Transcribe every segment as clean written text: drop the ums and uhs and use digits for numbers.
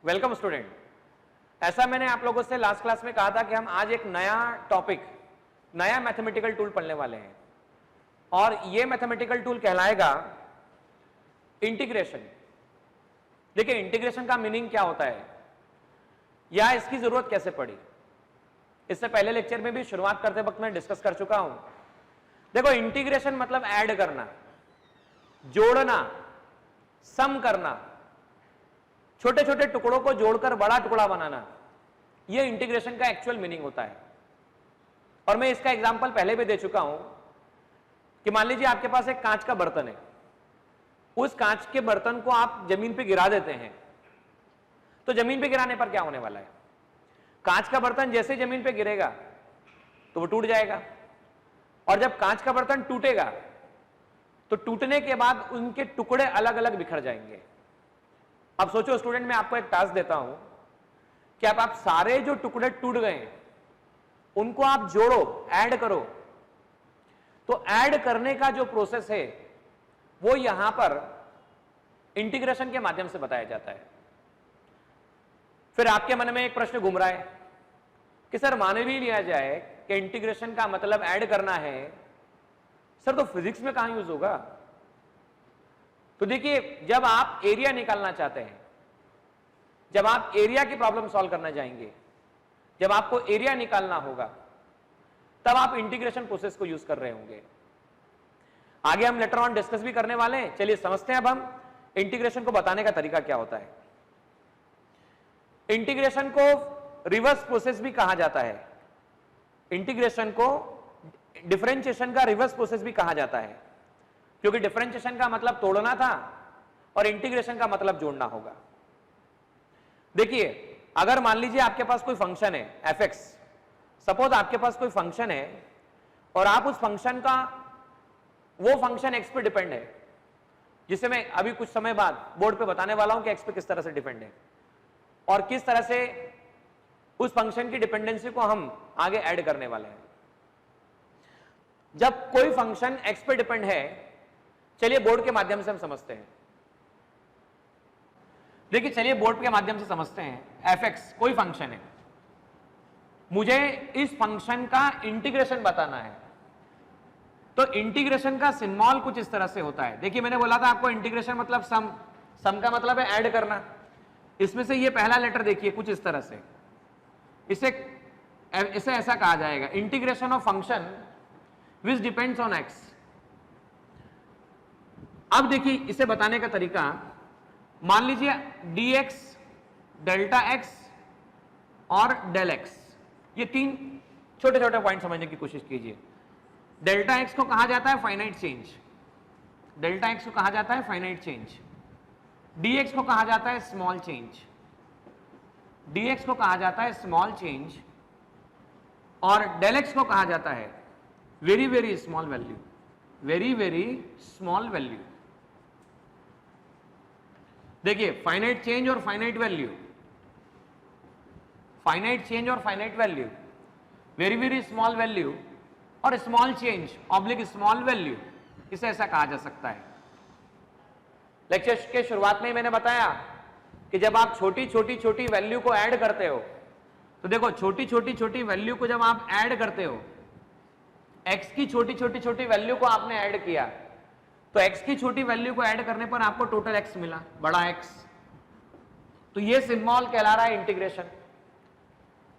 Welcome student. ऐसा मैंने आप लोगों से लास्ट क्लास में कहा था कि हम आज एक नया टॉपिक, नया मैथमेटिकल टूल पढ़ने वाले हैं और ये मैथमेटिकल टूल कहलाएगा इंटीग्रेशन। देखिए इंटीग्रेशन का मीनिंग क्या होता है या इसकी जरूरत कैसे पड़ी, इससे पहले लेक्चर में भी शुरुआत करते वक्त मैं डिस्कस कर चुका हूं। देखो इंटीग्रेशन मतलब ऐड करना, जोड़ना, सम करना, छोटे छोटे टुकड़ों को जोड़कर बड़ा टुकड़ा बनाना, यह इंटीग्रेशन का एक्चुअल मीनिंग होता है। और मैं इसका एग्जांपल पहले भी दे चुका हूं कि मान लीजिए आपके पास एक कांच का बर्तन है, उस कांच के बर्तन को आप जमीन पे गिरा देते हैं, तो जमीन पे गिराने पर क्या होने वाला है? कांच का बर्तन जैसे जमीन पे गिरेगा तो वो टूट जाएगा, और जब कांच का बर्तन टूटेगा तो टूटने के बाद उनके टुकड़े अलग अलग बिखर जाएंगे। अब सोचो स्टूडेंट, मैं आपको एक टास्क देता हूं कि आप सारे जो टुकड़े टूट गए उनको आप जोड़ो, ऐड करो। तो ऐड करने का जो प्रोसेस है वो यहां पर इंटीग्रेशन के माध्यम से बताया जाता है। फिर आपके मन में एक प्रश्न घूम रहा है कि सर मान भी लिया जाए कि इंटीग्रेशन का मतलब ऐड करना है, सर तो फिजिक्स में कहां यूज होगा? तो देखिए, जब आप एरिया निकालना चाहते हैं, जब आप एरिया की प्रॉब्लम सॉल्व करना चाहेंगे, जब आपको एरिया निकालना होगा, तब आप इंटीग्रेशन प्रोसेस को यूज कर रहे होंगे। आगे हम लेटर ऑन डिस्कस भी करने वाले हैं। चलिए समझते हैं अब हम इंटीग्रेशन को बताने का तरीका क्या होता है। इंटीग्रेशन को रिवर्स प्रोसेस भी कहा जाता है, इंटीग्रेशन को डिफरेंशिएशन का रिवर्स प्रोसेस भी कहा जाता है, क्योंकि डिफरेंशिएशन का मतलब तोड़ना था और इंटीग्रेशन का मतलब जोड़ना होगा। देखिए, अगर मान लीजिए आपके पास कोई फंक्शन है f(x), सपोज आपके पास कोई फंक्शन है और आप उस फंक्शन का, वो फंक्शन x पे डिपेंड है, जिसे मैं अभी कुछ समय बाद बोर्ड पे बताने वाला हूं कि x पे किस तरह से डिपेंड है और किस तरह से उस फंक्शन की डिपेंडेंसी को हम आगे ऐड करने वाले हैं। जब कोई फंक्शन x पे डिपेंड है, चलिए बोर्ड के माध्यम से हम समझते हैं। देखिए चलिए बोर्ड के माध्यम से समझते हैं। f(x) कोई फंक्शन है, मुझे इस फंक्शन का इंटीग्रेशन बताना है, तो इंटीग्रेशन का सिंबल कुछ इस तरह से होता है। देखिए मैंने बोला था आपको इंटीग्रेशन मतलब सम का मतलब है ऐड करना। इसमें से ये पहला लेटर देखिए कुछ इस तरह से, इसे ऐसा कहा जाएगा, integration of function which depends on x। अब देखिए इसे बताने का तरीका, मान लीजिए dx, डेल्टा x और डेल x, ये तीन छोटे छोटे पॉइंट समझने की कोशिश कीजिए। डेल्टा x को कहा जाता है फाइनाइट चेंज, डेल्टा x को कहा जाता है फाइनाइट चेंज, dx को कहा जाता है स्मॉल चेंज, dx को कहा जाता है स्मॉल चेंज, और डेल x को कहा जाता है very very small value, very very small value. देखिए फाइनाइट चेंज और फाइनाइट वैल्यू, फाइनाइट चेंज और finite value, very very small value और small change oblique small value, इसे ऐसा कहा जा सकता है। लेक्चर के शुरुआत में मैंने बताया कि जब आप छोटी छोटी छोटी वैल्यू को ऐड करते हो, तो देखो छोटी छोटी छोटी वैल्यू को जब आप ऐड करते हो, x की छोटी छोटी छोटी वैल्यू को आपने ऐड किया, तो x की छोटी वैल्यू को ऐड करने पर आपको टोटल x मिला, बड़ा x। तो ये सिंबल कहला रहा है इंटीग्रेशन।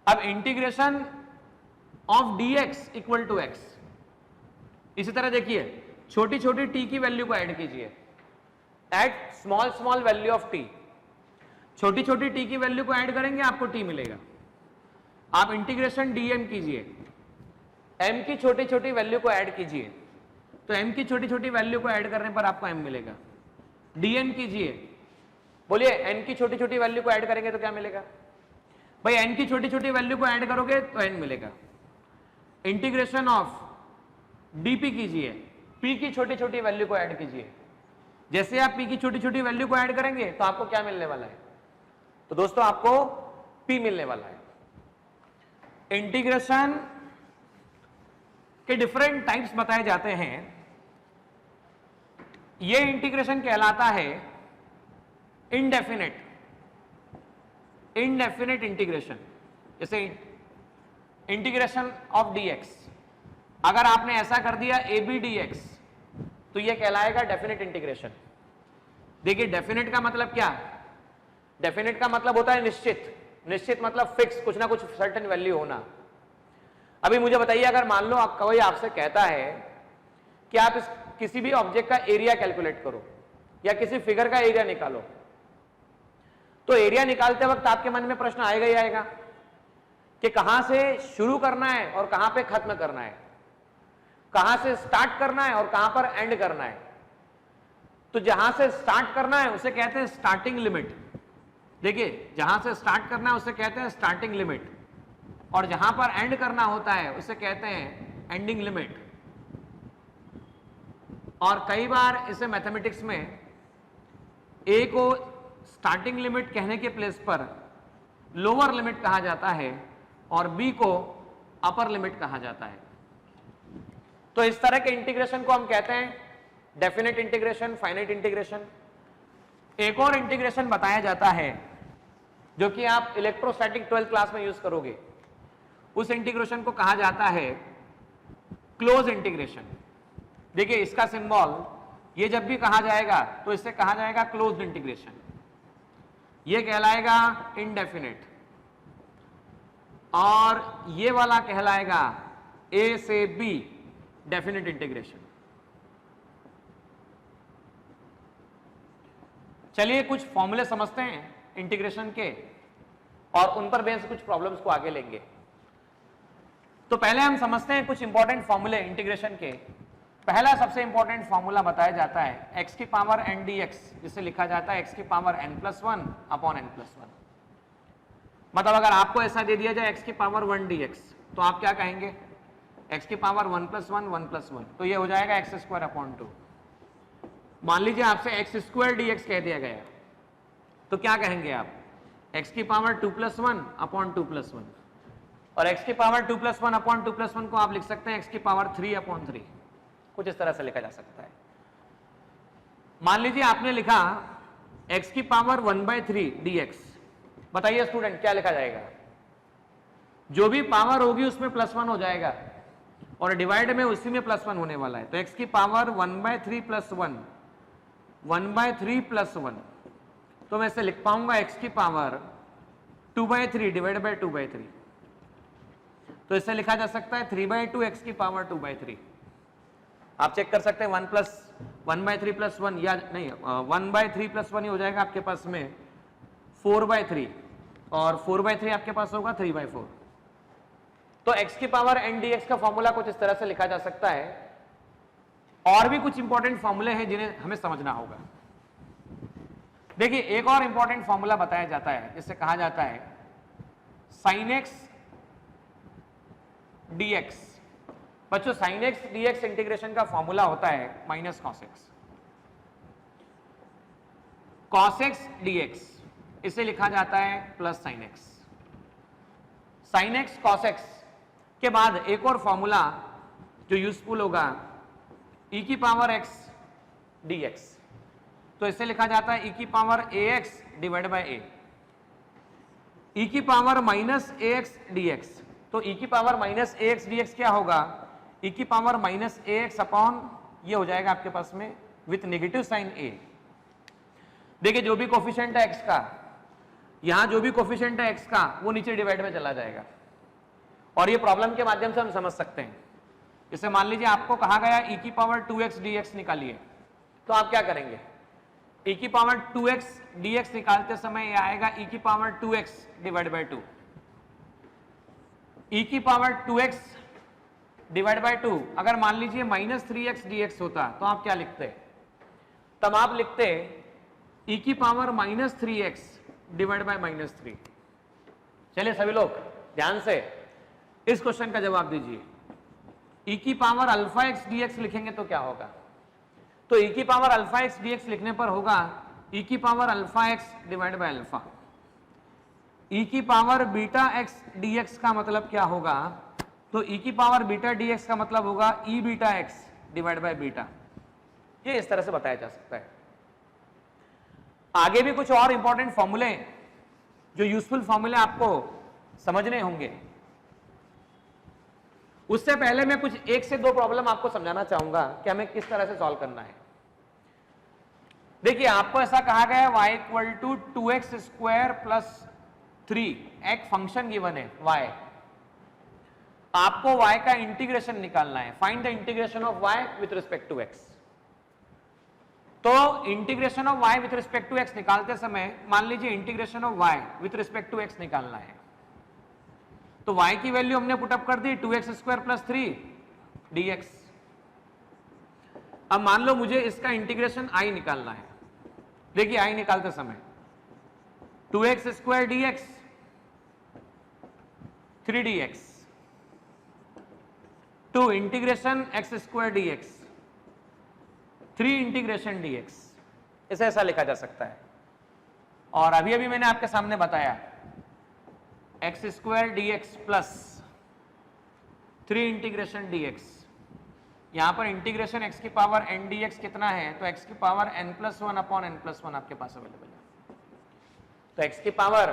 अब integration of dx equal to x, इसी तरह देखिए छोटी छोटी t की वैल्यू को ऐड कीजिए, at small small value of t, छोटी छोटी t की वैल्यू को ऐड करेंगे आपको t मिलेगा। आप इंटीग्रेशन dm कीजिए, m की छोटी छोटी वैल्यू को ऐड कीजिए, तो m की छोटी छोटी वैल्यू को ऐड करने पर आपको m मिलेगा। dn कीजिए, बोलिए n की छोटी छोटी वैल्यू को ऐड करेंगे तो क्या मिलेगा? भाई n की छोटी छोटी वैल्यू को ऐड करोगे तो n मिलेगा। इंटीग्रेशन ऑफ dp कीजिए, p की छोटी छोटी वैल्यू को ऐड कीजिए, जैसे आप p की छोटी छोटी वैल्यू को ऐड करेंगे तो आपको क्या मिलने वाला है? तो दोस्तों आपको p मिलने वाला है। इंटीग्रेशन के डिफरेंट टाइप्स बताए जाते हैं। यह इंटीग्रेशन कहलाता है इनडेफिनेट, इनडेफिनेट इंटीग्रेशन, जैसे इंटीग्रेशन ऑफ dx, अगर आपने ऐसा कर दिया ab dx तो ये कहलाएगा डेफिनेट इंटीग्रेशन। देखिए डेफिनेट का मतलब क्या, डेफिनेट का मतलब होता है निश्चित, निश्चित मतलब फिक्स, कुछ ना कुछ सर्टेन वैल्यू होना। अभी मुझे बताइए, अगर मान लो कोई आपसे कहता है कि आप इस किसी भी ऑब्जेक्ट का एरिया कैलकुलेट करो या किसी फिगर का एरिया निकालो, तो एरिया निकालते वक्त आपके मन में प्रश्न आएगा ही आएगा कि कहां से शुरू करना है और कहां पे खत्म करना है, कहां से स्टार्ट करना है और कहां पर एंड करना है। तो जहां से स्टार्ट करना है उसे कहते हैं स्टार्टिंग लिमिट। देखिए जहां से स्टार्ट करना है उसे कहते हैं स्टार्टिंग लिमिट, और जहां पर एंड करना होता है उसे कहते हैं एंडिंग लिमिट। और कई बार इसे मैथमेटिक्स में ए को स्टार्टिंग लिमिट कहने के प्लेस पर लोअर लिमिट कहा जाता है और बी को अपर लिमिट कहा जाता है। तो इस तरह के इंटीग्रेशन को हम कहते हैं डेफिनेट इंटीग्रेशन, फाइनाइट इंटीग्रेशन। एक और इंटीग्रेशन बताया जाता है जो कि आप इलेक्ट्रोस्टैटिक 12th क्लास में यूज करोगे, उस इंटीग्रेशन को कहा जाता है क्लोज इंटीग्रेशन। देखिए इसका सिंबल, ये जब भी कहा जाएगा तो इससे कहा जाएगा क्लोज्ड इंटीग्रेशन, ये कहलाएगा इनडेफिनेट, और ये वाला कहलाएगा ए से बी डेफिनेट इंटीग्रेशन। चलिए कुछ फॉर्मूले समझते हैं इंटीग्रेशन के और उन पर बेस कुछ प्रॉब्लम्स को आगे लेंगे। तो पहले हम समझते हैं कुछ इंपॉर्टेंट फॉर्मूले इंटीग्रेशन के। पहला सबसे इंपॉर्टेंट फॉर्मूला बताया जाता है x की पावर n dx, जिसे लिखा जाता है x की पावर n+1 अपॉन n+1। मतलब अगर आपको ऐसा दे दिया जाए x की पावर 1 dx तो आप क्या कहेंगे, x की पावर 1+1 1+1, तो ये हो जाएगा x² अपॉन 2। मान लीजिए आपसे x² dx कह दिया गया तो क्या कहेंगे आप, x की पावर 2+1 अपॉन 2+1, और x की पावर 2+1 अपॉन 2+1 को आप लिख सकते हैं x की पावर 3 अपॉन 3, कुछ इस तरह से लिखा जा सकता है। मान लीजिए आपने लिखा x की पावर 1/3 dx, बताइए स्टूडेंट क्या लिखा जाएगा, जो भी पावर होगी उसमें +1 हो जाएगा और डिवाइड में उसी में +1 होने वाला है। तो x की पावर 1/3 + 1 1/3 + 1, तो मैं इसे लिख पाऊंगा x की पावर 2/3 डिवाइड बाय 2/3, तो इसे लिखा जा सकता है 3/2 x की पावर 2/3। आप चेक कर सकते हैं 1/3 + 1 या नहीं 1/3 + 1 ही हो जाएगा आपके पास में 4/3, और 4/3 आपके पास होगा 3/4। तो x की पावर n dx का फॉर्मूला कुछ इस तरह से लिखा जा सकता है। और भी कुछ इंपॉर्टेंट फॉर्मूले हैं जिन्हें हमें समझना होगा। देखिए एक और इंपॉर्टेंट फॉर्मूला बताया जाता है जिसे कहा जाता है sin x dx। बच्चों sin x dx इंटीग्रेशन का फॉर्मूला होता है -cos x। cos x dx इसे लिखा जाता है +sin x। sin x cos x के बाद एक और फॉर्मूला जो यूजफुल होगा e की पावर x dx, तो इसे लिखा जाता है e की power ax divide by a। e की पावर -ax dx, तो e की पावर -ax dx क्या होगा, e की पावर -ax अपॉन ये हो जाएगा आपके पास में विथ नेगेटिव साइन a। देखिए जो भी कोफिशिएंट है x का, यहां जो भी कोफिशिएंट है x का वो नीचे डिवाइड में चला जाएगा, और ये प्रॉब्लम के माध्यम से हम समझ सकते हैं। जैसे मान लीजिए आपको कहा गया e की पावर 2x dx निकालिए, तो आप क्या करेंगे, e की पावर 2x dx निकालते समय ये आएगा e की power 2x divide by 2। e की पावर 2x डिवाइड बाय 2 अगर मान लीजिए -3x dx होता तो आप क्या लिखते, तब आप लिखते e की पावर -3x डिवाइड बाय -3। चलिए सभी लोग ध्यान से इस क्वेश्चन का जवाब दीजिए। e की पावर αx dx लिखेंगे तो क्या होगा, तो e की पावर αx dx लिखने पर होगा e की power αx divide by alpha. e की पावर βx dx का मतलब क्या होगा, तो e की पावर बीटा dx का मतलब होगा e beta x divide by beta. ये इस तरह से बताया जा सकता है। आगे भी कुछ और इंपॉर्टेंट फॉर्मूले जो यूजफुल फॉर्मूले आपको समझने होंगे। उससे पहले मैं कुछ 1 से 2 प्रॉब्लम आपको समझाना चाहूंगा कि हमें किस तरह से सॉल्व करना है। देखिए, आपको ऐसा कहा गया है y equal to 2x square plus 3, एक फंक्शन गिवन है y, आपको y का इंटीग्रेशन निकालना है। Find the integration of y with respect to x। तो integration of y with respect to x निकालते समय मान लीजिए integration of y with respect to x निकालना है, तो y की वैल्यू हमने पुटअप कर दी 2x स्क्वायर प्लस 3 dx। अब मान लो मुझे इसका इंटीग्रेशन i निकालना है। देखिए, i निकालते समय 2x square dx 3 dx two integration x square dx 3 integration dx, इसे ऐसा लिखा जा सकता है। और अभी अभी मैंने आपके सामने बताया x square dx plus 3 integration dx। यहां पर इंटीग्रेशन x की पावर n dx कितना है, तो x की पावर n+1 अपॉन n+1 आपके पास अवेलेबल है। तो x की पावर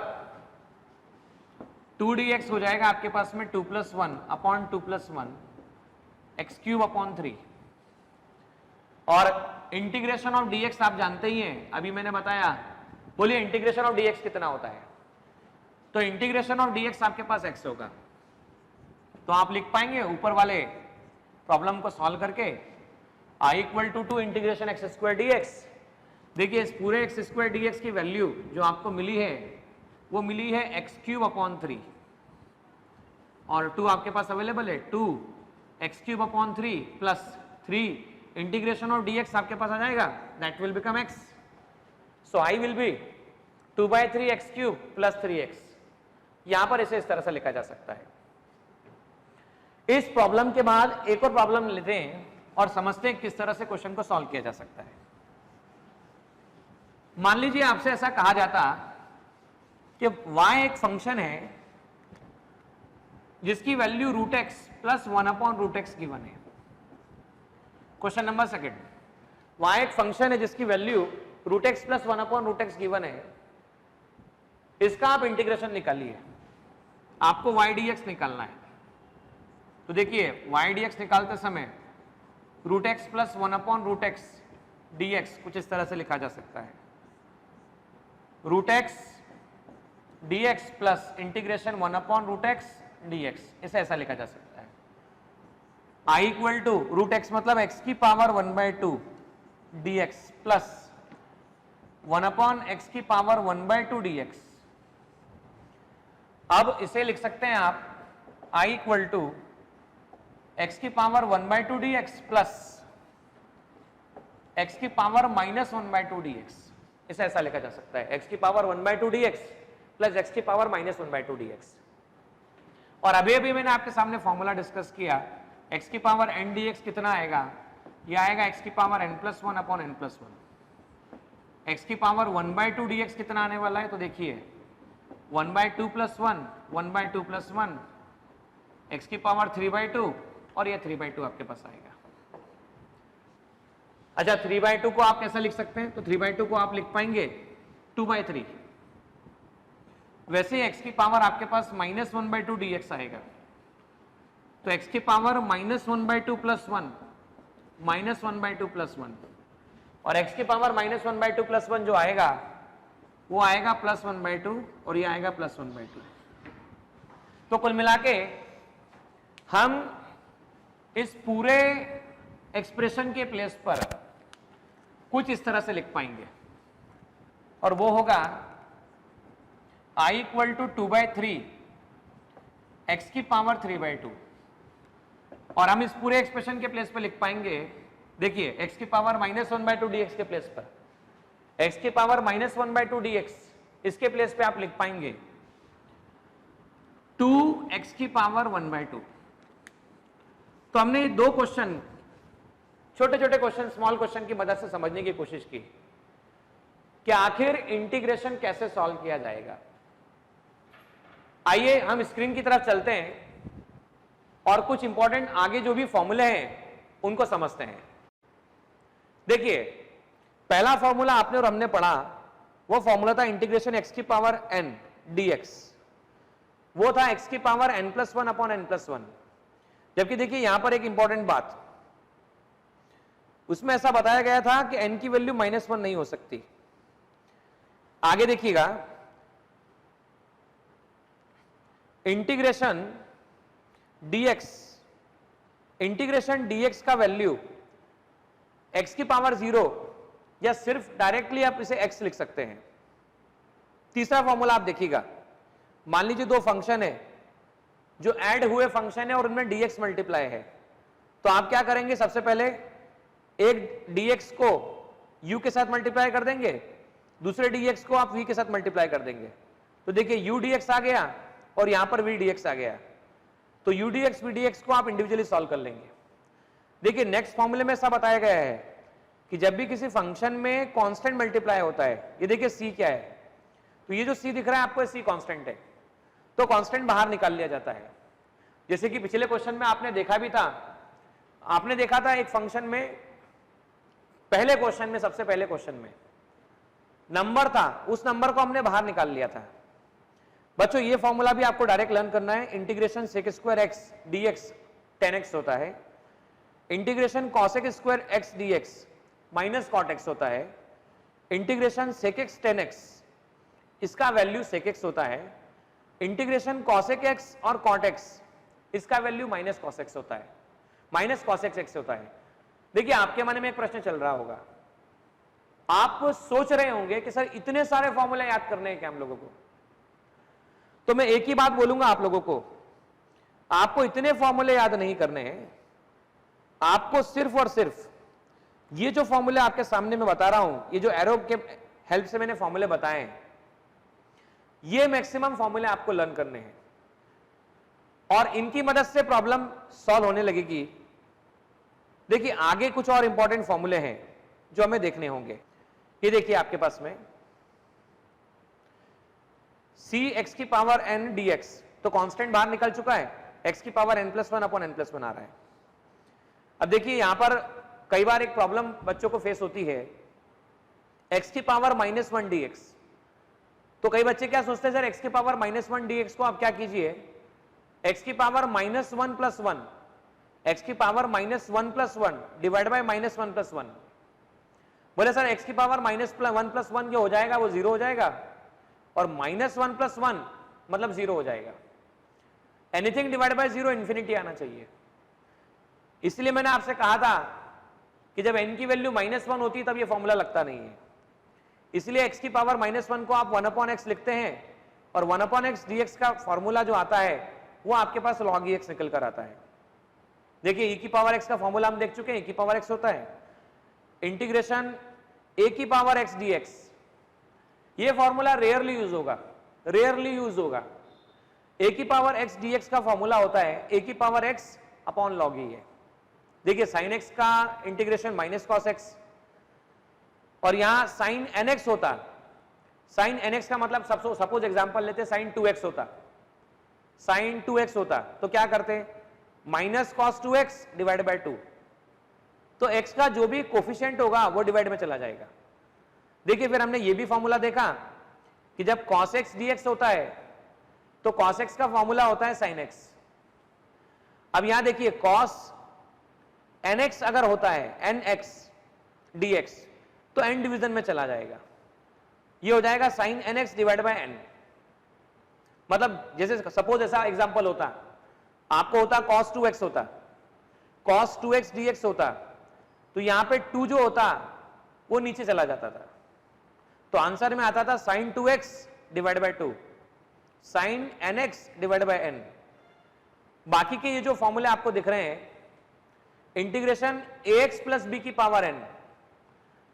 2 dx हो जाएगा आपके पास में 2+1 अपॉन 2+1 x³ अपॉन 3। और इंटीग्रेशन ऑफ dx आप जानते ही हैं, अभी मैंने बताया। बोलिए इंटीग्रेशन ऑफ dx कितना होता है, तो इंटीग्रेशन ऑफ dx आपके पास x होगा। तो आप लिख पाएंगे ऊपर वाले प्रॉब्लम को सॉल्व करके i equal to 2 integration x square dx। देखिए, इस पूरे x स्क्वायर dx की वैल्यू जो आपको मिली है वो मिली है x³ अपॉन 3, और 2 आपके पास अवेलेबल है, 2 x³ upon 3 plus 3 integration of dx आपके पास आ जाएगा, that will become x। So i will be 2/3 x³ plus 3x। यहां पर इसे इस तरह से लिखा जा सकता है। इस प्रॉब्लम के बाद एक और प्रॉब्लम लेते हैं और समझते हैं किस तरह से क्वेश्चन को सॉल्व किया जा सकता है। मान लीजिए आपसे ऐसा कहा जाता कि y एक फंक्शन है जिसकी value √x plus 1 upon √x given है। क्वेश्चन नंबर सेकंड, y एक फंक्शन है जिसकी value √x plus 1 upon √x given है। इसका आप इंटीग्रेशन निकालिए, आपको y dx निकालना है। तो देखिए, y dx निकालते समय √x plus 1 upon √x dx कुछ इस तरह से लिखा जा सकता है, √x dx plus integration 1 upon √x dx, इसे ऐसा लिखा जा सकता है। i इक्वल टू √x मतलब x की power 1/2 dx plus 1 upon x की पावर 1/2 dx। अब इसे लिख सकते हैं आप i इक्वल टू x की पावर 1/2 dx प्लस x की पावर -1/2 dx, इसे ऐसा लिखा जा सकता है, x की पावर 1/2 dx प्लस x की पावर -1/2 dx। और अभी अभी मैंने आपके सामने फॉर्मूला डिस्कस किया, x की पावर n dx कितना आएगा, यह आएगा x की power n+1 upon n+1। x की पावर 1/2 dx कितना आने वाला है, तो देखिए 1/2 प्लस 1 1/2 प्लस 1 x की पावर 3/2 और ये 3/2 आपके पास आएगा। अच्छा, 3/2 को आप कैसा लिख सकते हैं, तो 3/2 को आप लिख पाएंगे 2/3। वैसे x की पावर आपके पास -1/2 dx आएगा, तो x की पावर -1/2 प्लस 1 -1/2 प्लस 1, और x की पावर -1/2 प्लस 1 जो आएगा वो आएगा +1/2 और ये आएगा +1/2। तो कुल मिला के हम इस पूरे एक्सप्रेशन के प्लेस पर कुछ इस तरह से लिख पाएंगे, और वो होगा i इक्वल टू 2/3 x की पावर 3/2। और हम इस पूरे एक्सप्रेशन के प्लेस पर लिख पाएंगे, देखिए x की पावर -1/2 dx के प्लेस पर, x की पावर -1/2 dx, इसके प्लेस पे आप लिख पाएंगे 2x की पावर 1/2। तो हमने दो क्वेश्चन, छोटे छोटे क्वेश्चन, स्मॉल क्वेश्चन की मदद से समझने की कोशिश की कि आखिर इंटीग्रेशन कैसे सॉल्व किया जाएगा। आइए हम स्क्रीन की तरफ चलते हैं और कुछ इंपॉर्टेंट आगे जो भी फॉर्मूले हैं उनको समझते हैं। देखिए, पहला फॉर्मूला आपने और हमने पढ़ा, वो फॉर्मूला था इंटीग्रेशन x की पावर n dx, वो था x की पावर n+1 अपॉन n+1। जबकि देखिए यहां पर एक इंपॉर्टेंट बात, उसमें ऐसा बताया गया था कि n की वैल्यू -1 नहीं हो सकती। आगे देखिएगा, इंटीग्रेशन dx का वैल्यू x की पावर 0 या सिर्फ डायरेक्टली आप इसे x लिख सकते हैं। तीसरा फॉर्मूला आप देखिएगा, मान लीजिए दो फंक्शन है जो ऐड हुए फंक्शन है और उनमें dx मल्टीप्लाई है, तो आप क्या करेंगे, सबसे पहले एक dx को u के साथ मल्टीप्लाई कर देंगे, दूसरे dx को आप v के साथ मल्टीप्लाई कर देंगे, तो देखिए u dx आ गया और यहां पर v dx आ गया, तो u dx v dx को आप इंडिविजुअली सॉल्व कर लेंगे। देखिए नेक्स्ट फॉर्मूले में ऐसा बताया गया है कि जब भी किसी फंक्शन में कांस्टेंट मल्टीप्लाई होता है, ये देखिए c क्या है, तो ये जो c दिख रहा है आपको, c कांस्टेंट है, तो कांस्टेंट बाहर निकाल लिया जाता है। जैसे कि पिछले क्वेश्चन में आपने देखा भी था, आपने देखा था एक फंक्शन में, पहले क्वेश्चन में, सबसे पहले क्वेश्चन में नंबर था, उस नंबर को हमने बाहर निकाल लिया था। बच्चों ये फॉर्मूला भी आपको डायरेक्ट लर्न करना है, integration sec square x dx 10x होता है, integration cosec square x dx minus cot x होता है, इंटीग्रेशन सेक एक्स 10x इसका वैल्यू सेक एक्स होता है, इंटीग्रेशन कॉसेक एक्स और कॉट एक्स इसका वैल्यू माइनस कॉस एक्स होता है, माइनस कॉसेक एक्स होता है। देखिए आपके मन में एक प्रश्न चल रहा होगा, आप सोच रहे होंगे कि सर इतने सारे फॉर्मूले याद करने हैं क्या हम लोगों को? तो मैं एक ही बात बोलूंगा आप लोगों को, आपको इतने फॉर्मूले याद नहीं करने हैं, आपको सिर्फ और सिर्फ ये जो फॉर्मूले आपके सामने मैं बता रहा हूं, ये जो एरो के हेल्प से मैंने फॉर्मूले बताए हैं, ये मैक्सिमम फॉर्मूले आपको लर्न करने हैं और इनकी मदद से प्रॉब्लम सॉल्व होने लगेगी। देखिए आगे कुछ और इंपॉर्टेंट फॉर्मूले हैं जो हमें देखने होंगे। ये देखिए आपके पास में c x की पावर n dx, तो कांस्टेंट बाहर निकल चुका है, x की पावर n+1 अपॉन n+1 आ रहा है। अब देखिए यहां पर कई बार एक प्रॉब्लम बच्चों को फेस होती है, x की पावर -1 dx, तो कई बच्चे क्या सोचते हैं, सर x की पावर -1 dx को आप क्या कीजिए, x की पावर -1 + 1, x की पावर -1 + 1 डिवाइड बाय -1 + 1। बोले सर x की पावर -1 + 1 जो हो जाएगा वो 0 हो जाएगा और -1 + 1 मतलब 0 हो जाएगा। एनीथिंग डिवाइड बाय 0 इंफिनिटी आना चाहिए। इसलिए मैंने आपसे कहा था कि जब n की वैल्यू -1 होती है तब ये फॉर्मूला लगता नहीं है, इसलिए x की पावर -1 को आप 1/x लिखते हैं और 1/x dx का फॉर्मूला जो आता है वो आपके पास log x निकल कर आता है। देखिए e की पावर x का फॉर्मूला हम देख चुके हैं, e की पावर x होता है इंटीग्रेशन a की पावर x dx। ये फॉर्मूला रेयरली यूज होगा, a की पावर x dx का फॉर्मूला होता है a की power x upon log e है। देखिए sin x का इंटीग्रेशन माइनस cos x, और यहां sin nx होता, sin nx का मतलब सपोज एग्जांपल लेते sin 2x होता, sin 2x होता तो क्या करते, minus cos 2x divide by 2, तो x का जो भी कोफिशिएंट होगा वो डिवाइड में चला जाएगा। देखिए फिर हमने ये भी फॉर्मूला देखा कि जब cos x dx होता है तो cos x का फॉर्मूला होता है sin x। अब यहां देखिए cos nx अगर होता है nx dx तो n डिवीजन में चला जाएगा, ये हो जाएगा sin nx divide by n। मतलब जैसे सपोज ऐसा एग्जांपल होता, आपको होता cos 2x होता, cos 2x dx होता, तो यहां पे 2 जो होता वो नीचे चला जाता था, तो आंसर में आता था sin 2x divide by 2, sin nx divide by n। बाकी के ये जो फॉर्मूले आपको दिख रहे हैं, इंटीग्रेशन ax प्लस b की पावर n,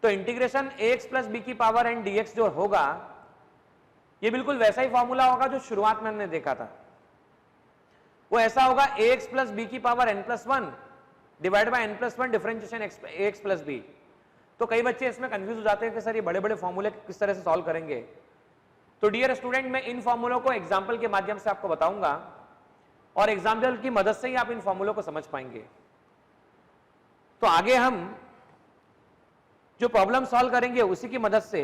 तो इंटीग्रेशन ax प्लस b की पावर n dx जो होगा ये बिल्कुल वैसा ही फॉर्मूला होगा जो शुरुआत में हमने देखा था। वो ऐसा होगा ax प्लस b की power n+1 divide by n+1 differentiation ax plus b। तो कई बच्चे इसमें कंफ्यूज हो जाते हैं कि सर ये बड़े बड़े फॉर्मूले किस तरह से सॉल्व करेंगे। तो डियर स्टूडेंट, मैं इन फॉर्मूलों को एग्जाम्पल के माध्यम से आपको बताऊंगा और एग्जाम्पल की मदद से ही आप इन फॉर्मूलों को समझ पाएंगे। तो आगे हम जो प्रॉब्लम सॉल्व करेंगे उसी की मदद से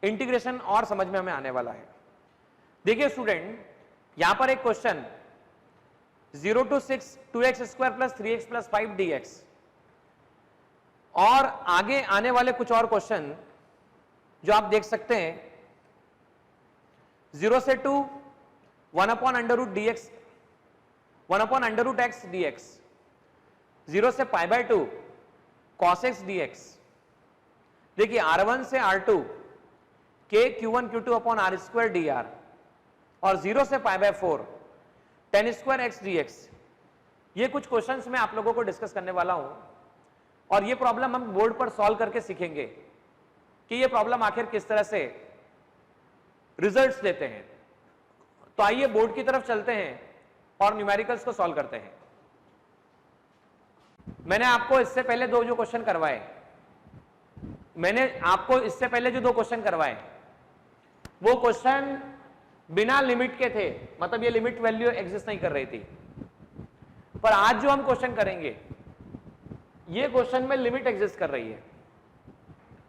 इंटीग्रेशन और समझ में हमें आने वाला है। देखिए स्टूडेंट, यहां पर एक question 0 to 6 2x square plus 3x plus 5 dx, और आगे आने वाले कुछ और क्वेश्चन जो आप देख सकते हैं 0 से 2 1 upon under root dx 1 upon under root x dx, 0 से pi by 2 cos x dx। देखिए r1 से r2 k q1 q2 upon r square dr, और 0 से pi bye 4 tan square x dx। ये कुछ क्वेश्चंस मैं आप लोगों को डिस्कस करने वाला हूं, और ये प्रॉब्लम हम बोर्ड पर सॉल्व करके सीखेंगे कि ये प्रॉब्लम आखिर किस तरह से रिजल्ट्स देते हैं। तो आइए बोर्ड की तरफ चलते हैं और न्यूमेरिकल्स को सॉल्व करते हैं। मैंने आपको इससे पहले दो क्वेश्चन करवाए, वो क्वेश्चन बिना लिमिट के थे, मतलब ये लिमिट वैल्यू एग्जिस्ट नहीं कर रही थी। पर आज जो हम क्वेश्चन करेंगे ये क्वेश्चन में लिमिट एग्जिस्ट कर रही है,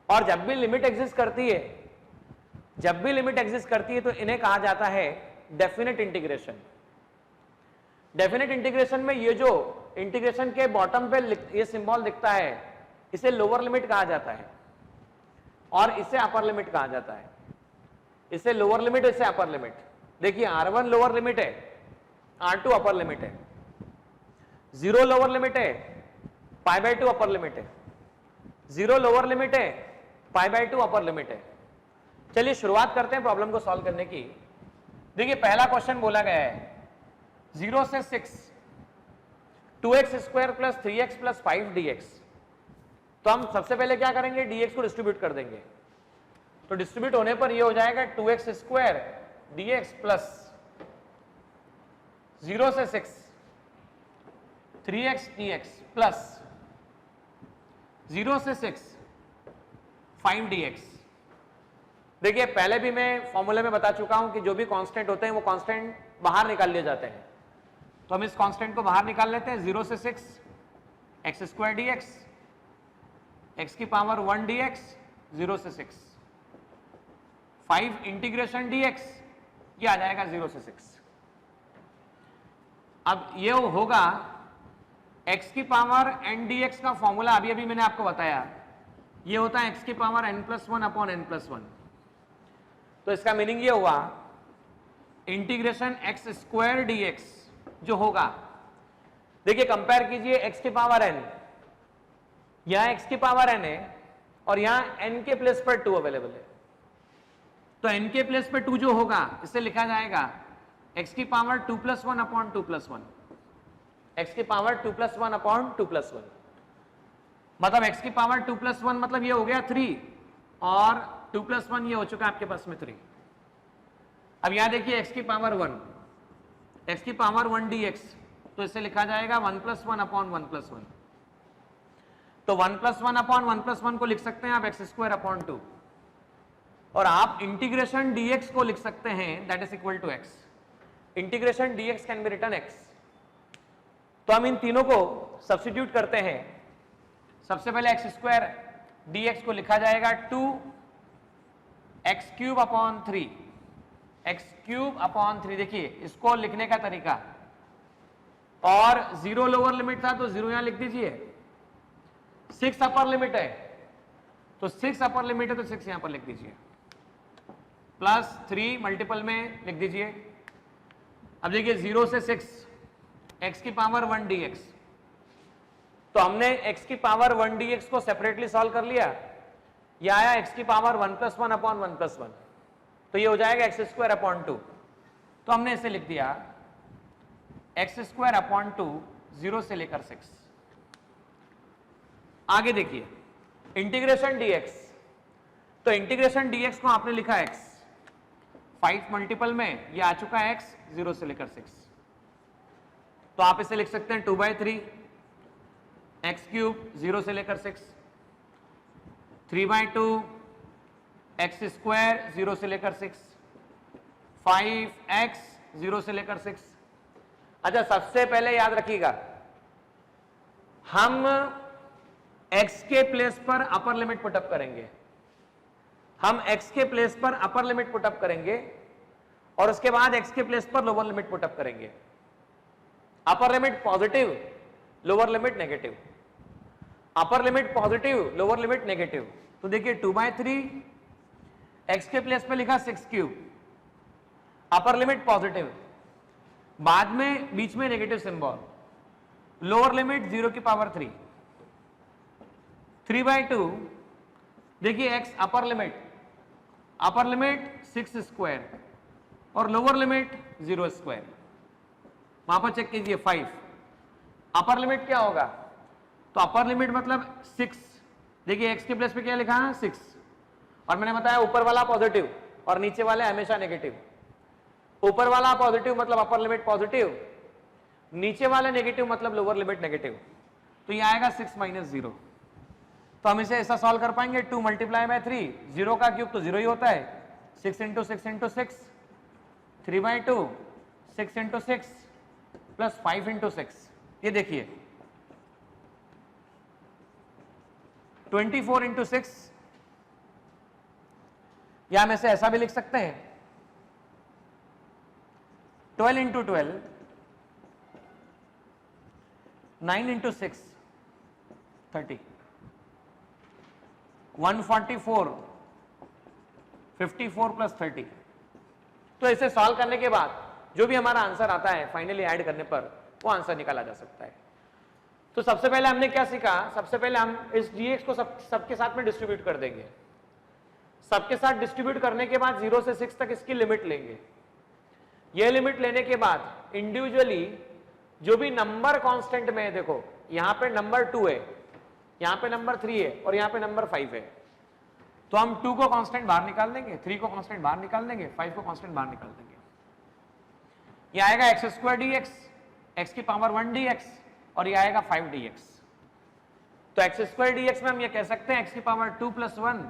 और जब भी लिमिट एग्जिस्ट करती है तो इन्हें कहा जाता है डेफिनेट इंटीग्रेशन। डेफिनेट इंटीग्रेशन में ये जो इंटीग्रेशन के बॉटम पे ये सिंबल दिखता है, इसे लोअर लिमिट कहा जाता है, और इसे अपर लिमिट कहा जाता है। इसे लोअर लिमिट, इसे अपर लिमिट। देखिए r1 लोअर लिमिट है, r2 अपर लिमिट है, 0 लोअर लिमिट है, पाई बाय 2 अपर लिमिट है, 0 लोअर लिमिट है, पाई बाय 2 अपर लिमिट है। चलिए शुरुआत करते हैं प्रॉब्लम को सॉल्व करने की। देखिए पहला क्वेश्चन बोला गया है 0 से 6 2x square plus 3x plus 5 dx। तो हम सबसे पहले क्या करेंगे, dx को डिस्ट्रीब्यूट कर देंगे। तो डिस्ट्रीब्यूट होने पर ये हो जाएगा 2x स्क्वायर dx प्लस 0 से 6 3x dx प्लस 0 से 6 5 dx। देखिए पहले भी मैं फॉर्मूले में बता चुका हूं कि जो भी कांस्टेंट होते हैं वो कांस्टेंट बाहर निकाल लिए जाते हैं। तो हम इस कांस्टेंट को बाहर निकाल लेते हैं। 0 से 6 x स्क्वायर dx, x की पावर 1 dx, 0 से 6 5 इंटीग्रेशन dx, ये आ जाएगा 0 से 6। अब ये होगा x की पावर n dx का फॉर्मूला अभी अभी मैंने आपको बताया, ये होता है x की पावर n+1 अपॉन n+1। तो इसका मीनिंग ये हुआ इंटीग्रेशन x स्क्वायर dx जो होगा, देखिए कंपेयर कीजिए x की पावर n, यहां x की पावर n है और यहां n के प्लेस पर 2 अवेलेबल है। तो n के प्लेस पर 2 जो होगा इसे लिखा जाएगा x की पावर 2+1 अपॉन 2+1, x की पावर 2+1 अपॉन 2+1। मतलब x की पावर 2+1 मतलब ये हो गया 3, और 2+1 ये हो चुका आपके पास में 3। अब यहां देखिए x की पावर 1, x की पावर 1 dx, तो इसे लिखा जाएगा 1+1 अपॉन 1+1। तो 1+1 अपॉन 1+1 को लिख सकते हैं आप x स्क्वायर अपॉन 2, और आप इंटीग्रेशन dx को लिख सकते हैं that is equal to x। Integration dx can be written x। तो हम इन तीनों को सब्स्टिट्यूट करते हैं। सबसे पहले x स्क्वायर dx को लिखा जाएगा 2x³ अपॉन 3, x³ अपॉन 3। देखिए इसको लिखने का तरीका, और 0 लोअर लिमिट था तो 0 यहां लिख दीजिए, 6 अपर लिमिट है तो 6 अपर लिमिट है तो 6 यहां पर लिख दीजिए, प्लस 3 मल्टीपल में लिख दीजिए। अब देखिए 0 से 6 x की पावर 1 dx, तो हमने x की पावर 1 dx को सेपरेटली सॉल्व कर लिया, यह आया x की पावर 1+1 अपॉन 1+1, तो ये हो जाएगा x स्क्वायर अपॉन 2। तो हमने इसे लिख दिया x स्क्वायर अपॉन 2 0 से लेकर 6। आगे देखिए इंटीग्रेशन dx, तो इंटीग्रेशन dx को आपने लिखा x, 5 मल्टीपल में ये आ चुका है x 0 से लेकर 6, तो आप इसे लिख सकते हैं 2/3 x³ 0 से लेकर 6, 3/2 x स्क्वायर 0 से लेकर 6, 5x 0 से लेकर 6। अच्छा सबसे पहले याद रखिएगा, हम x के प्लेस पर अपर लिमिट पुटअप करेंगे, हम x के प्लेस पर अपर लिमिट पुटअप करेंगे, और उसके बाद x के प्लेस पर लोअर लिमिट पुटअप करेंगे। Upper limit positive, lower limit negative, upper limit positive, lower limit negative. तो देखिए 2/3 x के प्लेस पे लिखा 6³ अपर लिमिट पॉजिटिव, बाद में बीच में नेगेटिव सिंबल, लोअर लिमिट 0 की पावर 3, 3/2 देखिए x अपर लिमिट 6² और लोअर लिमिट 0², वहां पर चेक कीजिए 5। अपर लिमिट क्या होगा? तो अपर लिमिट मतलब 6, देखिए x के प्लेस पे क्या लिखा है 6, और मैंने बताया ऊपर वाला पॉजिटिव और नीचे वाले हमेशा नेगेटिव। ऊपर वाला पॉजिटिव मतलब अपर लिमिट पॉजिटिव, नीचे वाले नेगेटिव मतलब लोअर लिमिट नेगेटिव। तो ये आएगा 6 - 0। तो हम इसे ऐसा सॉल्व कर पाएंगे 2 × 3, 0 का क्यूब तो 0 ही होता है, 6 × 6 × 6, 3/2, 6 × 6 प्लस 5 × 6। ये देखिए 24 × 6, या हम इसे ऐसा भी लिख सकते हैं 12 × 12, 9 × 6, 30, 144, 54 प्लस 30। तो इसे सॉल्व करने के बाद जो भी हमारा आंसर आता है फाइनली ऐड करने पर वो आंसर निकाला जा सकता है। तो सबसे पहले हमने क्या सीखा? सबसे पहले हम इस dx को सबके साथ में डिस्ट्रीब्यूट कर देंगे। सबके साथ डिस्ट्रीब्यूट करने के बाद 0 से 6 तक इसकी लिमिट लेंगे। ये लिमिट लेने के बाद इंडिविजुअली जो भी नंबर कांस्टेंट में है, देखो यहां पे नंबर 2 है, यहां पे नंबर 3 है और यहां पे नंबर 5 है, तो हम 2 को कांस्टेंट बाहर निकाल देंगे, 3 को कांस्टेंट बाहर निकाल देंगे, 5 को कांस्टेंट बाहर निकाल देंगे। ये आएगा x² dx, x की पावर 1 dx, और ये आएगा 5 dx। तो x² dx में हम ये कह सकते हैं x की पावर 2 + 1,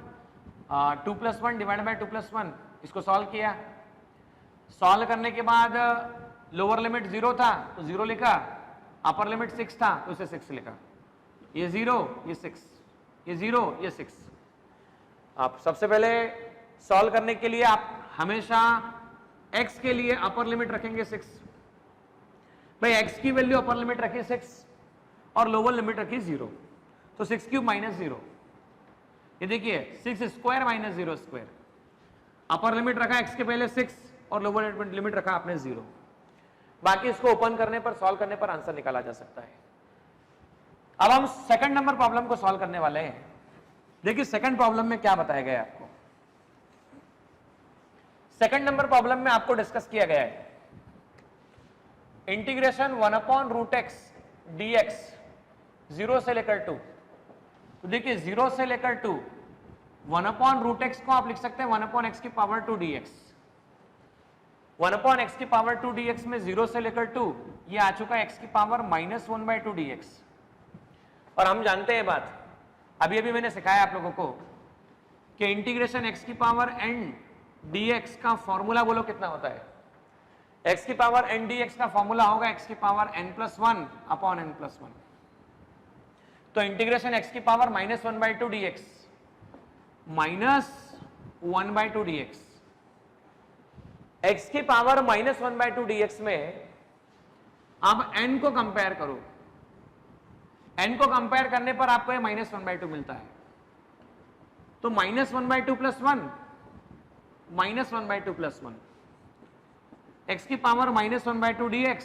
2 + 1 डिवाइड बाय 2 + 1। इसको सॉल्व किया, सॉल्व करने के बाद लोअर लिमिट 0 था तो 0 लिखा, अपर लिमिट 6 था तो उसे 6 लिखा, ये 0 ये 6, ये 0 ये 6। आप सबसे पहले सॉल्व करने के लिए आप हमेशा x के लिए अपर लिमिट रखेंगे 6, भाई x की वैल्यू अपर लिमिट रखी 6 और लोअर लिमिट रखी 0, तो 6³ - 0, ये देखिए 6² - 0²। अपर लिमिट रखा x के पहले 6 और लोअर लिमिट रखा आपने 0। बाकी इसको ओपन करने पर, सॉल्व करने पर आंसर निकाला जा सकता है। अब हम सेकंड नंबर प्रॉब्लम को सॉल्व करने वाले हैं। देखिए सेकंड प्रॉब्लम में क्या बताया गया है आपको। सेकंड नंबर प्रॉब्लम में आपको डिस्कस किया गया है इंटीग्रेशन 1/√x dx 0 से लेकर 2। तो देखिए 0 से लेकर 2, 1/√x को आप लिख सकते हैं 1/x की पावर 2 dx। 1/x की पावर 2 dx में 0 से लेकर 2, ये आ चुका है x की पावर -1/2 dx। और हम जानते हैं बात, अभी अभी मैंने सिखाया आप लोगों को कि इंटीग्रेशन x की पावर n dx का फॉर्मूला बोलो कितना होता है। x की पावर n dx का फॉर्मूला होगा x की पावर n+1/n+1। तो इंटीग्रेशन x की पावर -1/2 dx -1/2 dx, x की पावर -1/2 dx में अब n को कंपेयर करो, n को कंपेयर करने पर आपको ये -1/2 मिलता है। तो -1/2 + 1, -1/2 + 1, x की पावर -1/2 dx,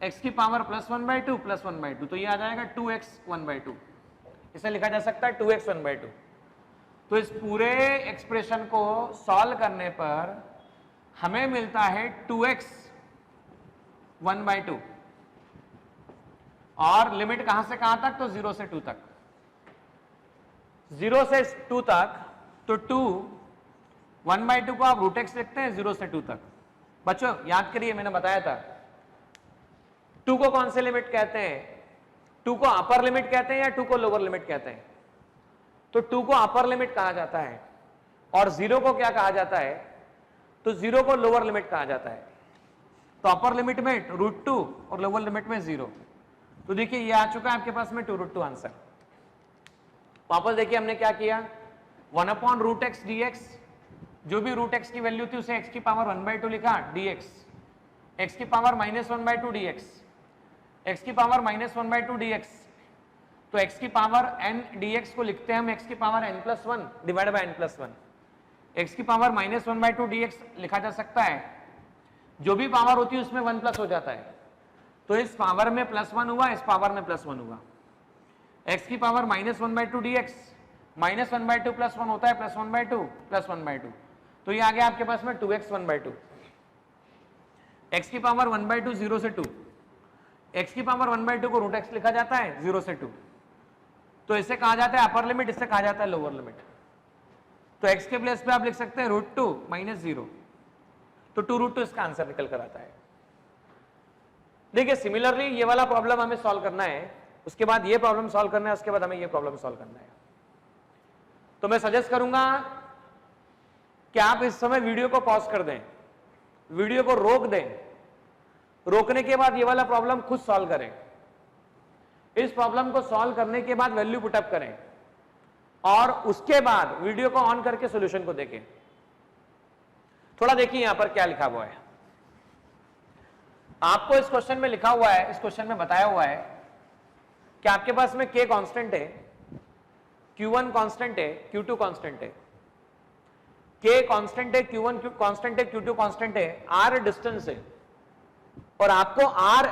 x की पावर +1/2 + 1/2, तो ये आ जाएगा 2x 1/2। इसे लिखा जा सकता है 2x 1/2। तो इस पूरे एक्सप्रेशन को सॉल्व करने पर हमें मिलता है 2x 1/2, और लिमिट कहां से कहां तक? तो 0 से 2 तक। 0 से 2 तक, तो 2 1/2 को आप √x लिखते हैं 0 से 2 तक। बच्चों याद करिए, मैंने बताया था 2 को कौन से लिमिट कहते हैं? 2 को अपर लिमिट कहते हैं या 2 को लोअर लिमिट कहते हैं? तो 2 को अपर लिमिट कहा जाता है, और 0 को क्या कहा जाता है? तो 0 को लोअर लिमिट कहा जाता है। तो अपर लिमिट में √2 और लोअर लिमिट में 0। तो देखिए ये आ चुका है आपके पास में 2√2 आंसर। वापस देखिए हमने क्या किया, 1/√x dx जो भी रूट एक्स की वैल्यू थी उसे एक्स की पावर 1/2 लिखा dx, एक्स की पावर -1/2 dx, एक्स की पावर -1/2 dx, तो x की पावर n dx को लिखते हैं हम x की power n+1 divide by n+1। x की पावर -1/2 dx लिखा जा सकता है, जो भी पावर होती है उसमें 1 प्लस हो जाता है, तो इस पावर में +1 हुआ, इस पावर में +1 हुआ। x की पावर -1/2 dx, -1/2 + 1 होता है +1/2 + 1/2, तो ये आ गया आपके पास में 2x 1/2। x की पावर 1/2 0 से 2, x की पावर 1/2 को रूट x लिखा जाता है 0 से 2, तो इसे कहा जाता है अपर लिमिट, इसे कहा जाता है लोअर लिमिट। तो x के प्लेस पे आप लिख सकते हैं √2 - 0, तो 2√2 इसका आंसर निकल कर आता है। देखिए सिमिलरली ये वाला प्रॉब्लम हमें सॉल्व करना है, उसके बाद ये प्रॉब्लम सॉल्व करना है, उसके बाद हमें ये प्रॉब्लम सॉल्व करना है। तो मैं सजेस्ट करूंगा कि आप इस समय वीडियो को पॉज कर दें, वीडियो को रोक दें, रोकने के बाद ये वाला प्रॉब्लम खुद सॉल्व करें। इस प्रॉब्लम को सॉल्व करने के बाद वैल्यू पुटअप करें और उसके बाद वीडियो को ऑन करके सॉल्यूशन को देखें। थोड़ा देखिए यहां पर क्या लिखा हुआ है। आपको इस क्वेश्चन में लिखा हुआ है, इस क्वेश्चन में बताया हुआ है कि आपके पास में k कांस्टेंट है, q1 कांस्टेंट है, q2 कांस्टेंट है, k कांस्टेंट है, q1 कांस्टेंट है, q2 कांस्टेंट है, r डिस्टेंस है और आपको r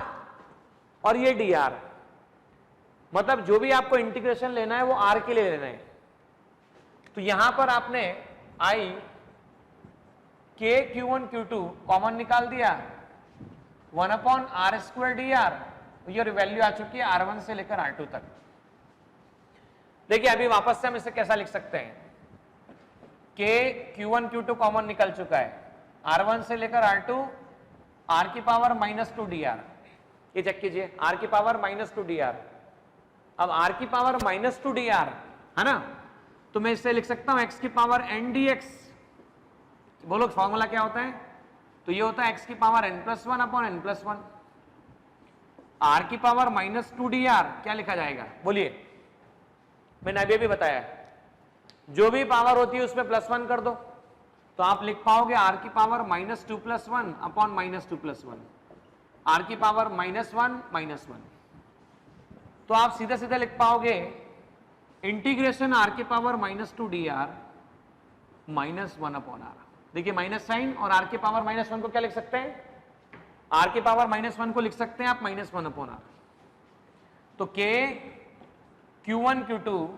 और ये dr, मतलब जो भी आपको इंटीग्रेशन लेना है वो r के लिए लेना है। तो यहां पर आपने i k q1 q2 common निकाल दिया, 1/r² dr, ये वैल्यू आ चुकी है r1 से लेकर r2 तक। देखिए अभी वापस से हम इसे कैसा लिख सकते हैं, k q1 q2 कॉमन निकल चुका है, r1 से लेकर r2, r की पावर -2 dr, ये चेक कीजिए, r की पावर -2 dr। अब r की पावर -2 dr है ना, तो मैं इससे लिख सकता हूं x की पावर n dx। बोलो फॉर्मूला क्या होता है, तो ये होता है x की पावर n+1/n+1, r की पावर -2 dr क्या लिखा जाएगा, बोलिए। मैंने अभी भी बताया जो भी पावर होती है उसमें +1 कर दो, तो आप लिख पाओगे r की पावर -2 + 1/-2 + 1, r की पावर -1 तो आप सीधे सीधे लिख पाओगे इंटीग्रेशन r की पावर -2 dr -1/r। देखिए माइनस साइन और r की पावर -1 को क्या लिख सकते हैं, r की पावर -1 को लिख सकते हैं आप -1/r। तो k q1 q2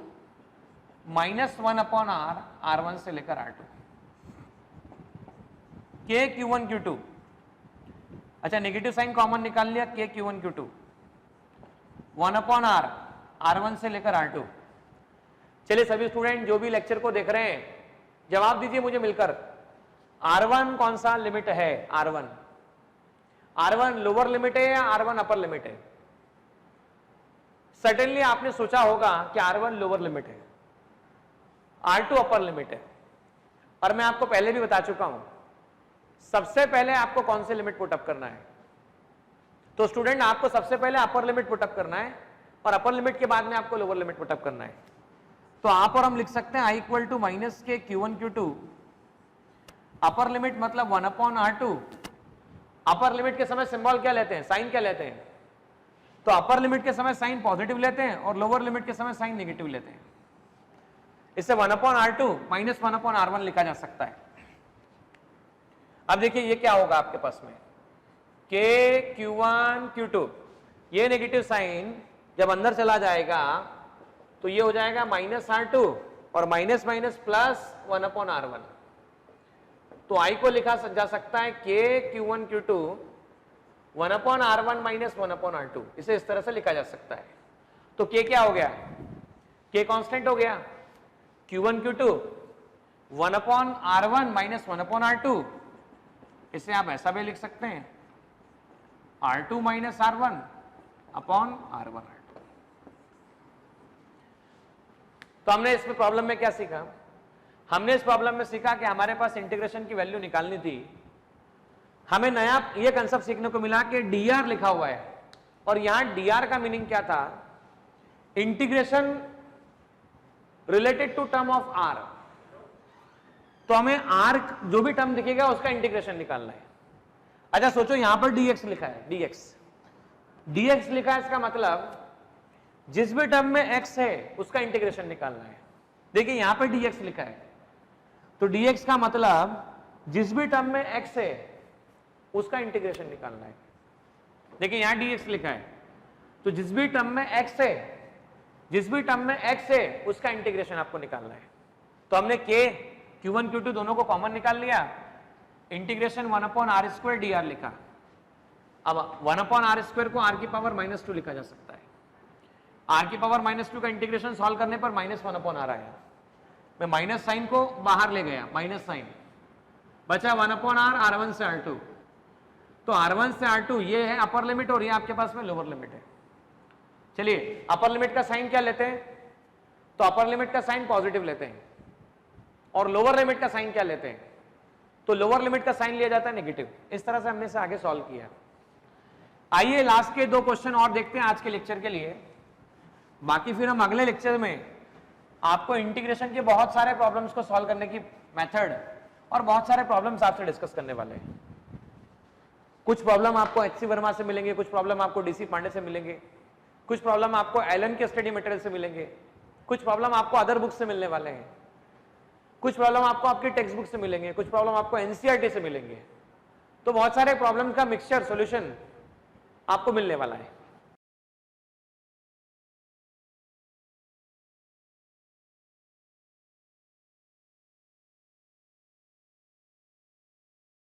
-1/r, r1 से लेकर r2, k q1 q2, अच्छा नेगेटिव साइन कॉमन निकाल लिया, k q1 q2 1/r, r1 से लेकर r2। चलिए सभी स्टूडेंट जो भी लेक्चर को देख रहे हैं जवाब दीजिए मुझे मिलकर, r1 कौन सा लिमिट है, r1 लोअर लिमिट है या r1 अपर लिमिट है। सर्टेनली आपने सोचा होगा कि r1 लोअर लिमिट है, r2 अपर लिमिट है, और मैं आपको पहले भी बता चुका हूं सबसे पहले आपको कौन से लिमिट पुटअप करना है। तो स्टूडेंट आपको सबसे पहले अपर लिमिट पुटअप करना है और अपर लिमिट के बाद में आपको लोअर लिमिट पुटअप करना है। तो आप और हम लिख सकते हैं i = -k q1 q2, upper limit मतलब 1/r2। अपर लिमिट के समय सिंबल क्या लेते हैं, साइन क्या लेते हैं, तो अपर लिमिट के समय साइन पॉजिटिव लेते हैं और लोअर लिमिट के समय साइन नेगेटिव लेते हैं। इससे 1/r2 - 1/r1 लिखा जा सकता है। अब देखिए ये क्या होगा आपके पास में, k q1 q2, ये नेगेटिव साइन जब अंदर चला जाएगा तो ये हो जाएगा -r2 और माइनस माइनस प्लस 1/r1। तो i को लिखा जा सकता है k q1 q2 1/r1 - 1/r2, इसे इस तरह से लिखा जा सकता है। तो k क्या हो गया, k कांस्टेंट हो गया, q1 q2 1/r1 - 1/r2, इसे आप ऐसा भी लिख सकते हैं r2 - r1/r1r2। तो हमने इसमें प्रॉब्लम में क्या सीखा, हमने इस प्रॉब्लम में सीखा कि हमारे पास इंटीग्रेशन की वैल्यू निकालनी थी। हमें नया ये कंसेप्ट सीखने को मिला कि dr लिखा हुआ है और यहां dr का मीनिंग क्या था, integration related to term of r। तो हमें r जो भी टर्म दिखेगा उसका इंटीग्रेशन निकालना है। अच्छा सोचो यहां पर dx लिखा है, dx लिखा है, इसका मतलब जिस भी टर्म में x है उसका इंटीग्रेशन निकालना है। देखिए यहां पर dx लिखा है, तो dx का मतलब जिस भी टर्म में x है उसका इंटीग्रेशन निकालना है। देखिए यहां dx लिखा है, तो जिस भी टर्म में x है, जिस भी टर्म में x है उसका इंटीग्रेशन आपको निकालना है। तो हमने k, q1 q2 दोनों को कॉमन निकाल लिया, इंटीग्रेशन 1/r² dr लिखा। अब 1/r² को r की पावर -2 लिखा जा सकता है। r की पावर -2 का इंटीग्रेशन सॉल्व करने पर -1/r आया। मैं माइनस साइन को बाहर ले गया, माइनस साइन बचा 1/r, r1 से r2। तो r1 से r2 ये है अपर लिमिट और ये आपके पास में लोअर लिमिट है। चलिए अपर लिमिट का साइन क्या लेते हैं, तो अपर लिमिट का साइन पॉजिटिव लेते हैं, और लोअर लिमिट का साइन क्या लेते हैं, तो लोअर लिमिट का साइन लिया जाता है नेगेटिव। इस तरह से हमने इसे आगे सॉल्व किया। आइए लास्ट के 2 क्वेश्चन और देखते हैं आज के लेक्चर के लिए, बाकी फिर हम अगले लेक्चर में आपको इंटीग्रेशन के बहुत सारे प्रॉब्लम्स को सॉल्व करने की मेथड और बहुत सारे प्रॉब्लम्स आपसे डिस्कस करने वाले हैं। कुछ प्रॉब्लम आपको एच.सी. वर्मा से मिलेंगे, कुछ प्रॉब्लम आपको डी.सी. पांडे से मिलेंगे, कुछ प्रॉब्लम आपको एलन के स्टडी मटेरियल से मिलेंगे, कुछ प्रॉब्लम आपको अदर बुक से मिलने वाले हैं, कुछ प्रॉब्लम आपको आपकी टेक्स्ट बुक से मिलेंगे, कुछ प्रॉब्लम आपको एनसीईआरटी से मिलेंगे। तो बहुत सारे प्रॉब्लम का मिक्सचर सॉल्यूशन आपको मिलने वाला है।